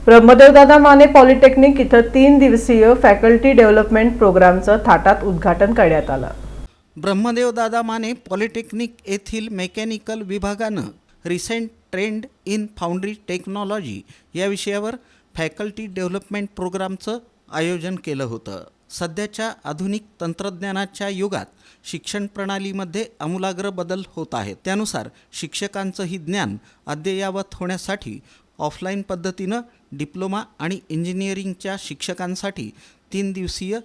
ब्रह्मदेवदादा Mane polytechnic इथं 3 दिवसीय faculty development प्रोग्रामचं थाटात उद्घाटन करण्यात आलं। ब्रह्मदेवदादा माने पॉलिटेक्निक येथील मेकॅनिकल विभागानं recent trend in foundry technology या विषयावर फॅकल्टी डेव्हलपमेंट प्रोग्रामचं आयोजन केलं होतं। सध्याच्या आधुनिक तंत्रज्ञानाच्या युगात शिक्षण प्रणालीमध्ये आमूलाग्र बदल होत आहेत। त्यानुसार शिक्षकांचंही ज्ञान अद्ययावत होण्यासाठी ऑफलाईन पद्धतीनं डिप्लोमा आणि इंजिनिअरिंगच्या शिक्षकांसाठी 3 दिवसीय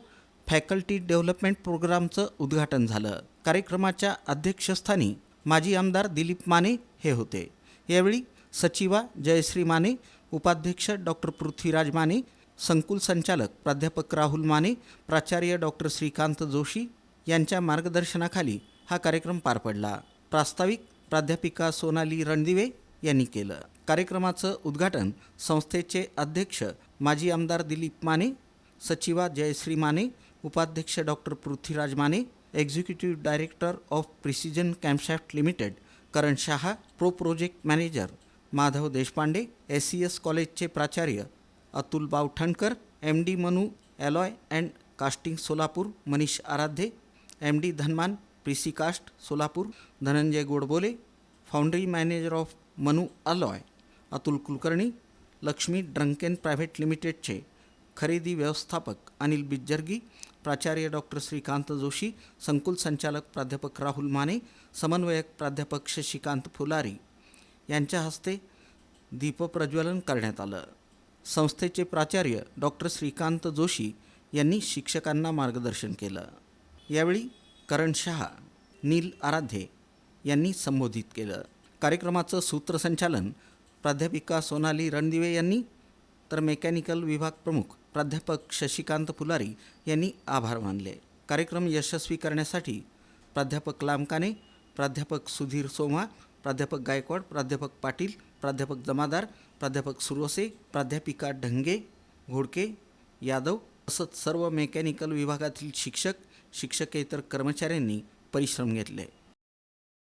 फॅकल्टी डेव्हलपमेंट प्रोग्रामचं उद्घाटन झालं। कार्यक्रमाच्या अध्यक्षस्थानी माजी आमदार दिलीप माने हे होते। यावेळी सचिवा जयश्री माने, उपाध्यक्ष डॉक्टर पृथ्वीराज माने, संकुल संचालक प्राध्यापक राहुल माने, प्राचार्य डॉक्टर श्रीकांत जोशी यांच्या मार्गदर्शनाखाली हा कार्यक्रम पार पडला। प्रास्ताविक प्राध्यापिका सोनाली रणदिवे यांनी केलं। कार्यक्रमाचं उद्घाटन संस्थेचे अध्यक्ष माजी आमदार दिलीप माने, सचिवा जयश्री माने, उपाध्यक्ष doctor Prithviraj Mane, executive director of precision camshaft limited Karan Shah, pro project manager Madhav Deshpande, SCS कॉलेजचे प्राचार्य Atul Bavthankar, MD Manu alloy and casting Solapur Manish Aradhye, MD Dhanman Precicast Solapur Dhananjay Godbole, foundry manager of Manu alloy Atul Kulkarni, Lakshmi ड्रंकेन प्रायव्हेट लिमिटेडचे खरेदी व्यवस्थापक अनिल बिज्जर्गी, प्राचार्य डॉक्टर श्रीकांत जोशी, संकुल संचालक प्राध्यापक राहुल माने, समन्वयक प्राध्यापक शशिकांत फुलारी यांच्या हस्ते दीपप्रज्वलन करण्यात आलं। संस्थेचे प्राचार्य डॉक्टर श्रीकांत जोशी यांनी शिक्षकांना मार्गदर्शन केलं। यावेळी करण शहा, नील आराध्ये यांनी संबोधित केलं। कार्यक्रमाचं सूत्रसंचालन प्राध्यापिका सोनाली रणदिवे यांनी, तर मेकॅनिकल विभाग प्रमुख प्राध्यापक शशिकांत फुलारी यांनी आभार मानले। कार्यक्रम यशस्वी करण्यासाठी प्राध्यापक लामकाने, प्राध्यापक सुधीर सोमा, प्राध्यापक गायकवाड, प्राध्यापक पाटील, प्राध्यापक जमादार, प्राध्यापक सुरवसे, प्राध्यापिका ढंगे, घोडके, यादव तसंच सर्व मेकॅनिकल विभागातील शिक्षक, शिक्षकेतर कर्मचाऱ्यांनी परिश्रम घेतले।